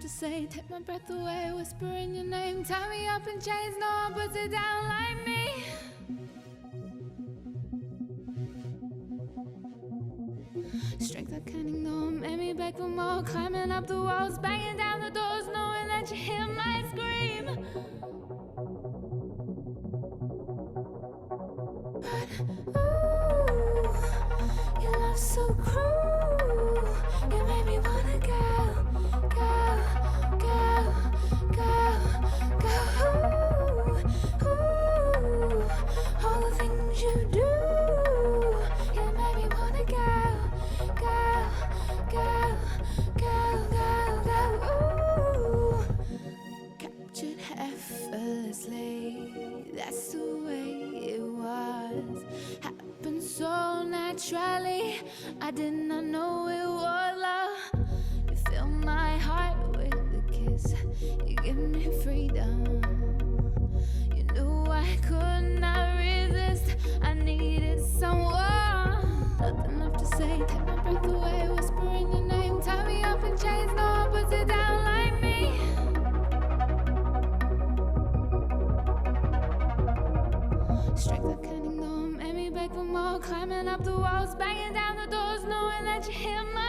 to say, take my breath away, whispering your name. Tie me up in chains, no one puts it down like me. Strength I can't ignore, made me beg for more. Climbing up the walls, banging down the doors, knowing that you hear my scream. But ooh, your love's so cruel. You made me wanna go, go, go, go, go. Ooh, ooh, all the things you do. You made me wanna go, go, go, go, go, go. Ooh, captured effortlessly. That's the way it was. Happened so naturally. I did not know it was love. You fill my heart with a kiss. You give me freedom. You knew I could not resist. I needed someone. Nothing left to say. Take my breath away, whispering your name. Tie me up in chains, no one puts it down like me. Strength I can't ignore, made me beg for more. Climbing up the walls, banging down the doors, knowing that you hear my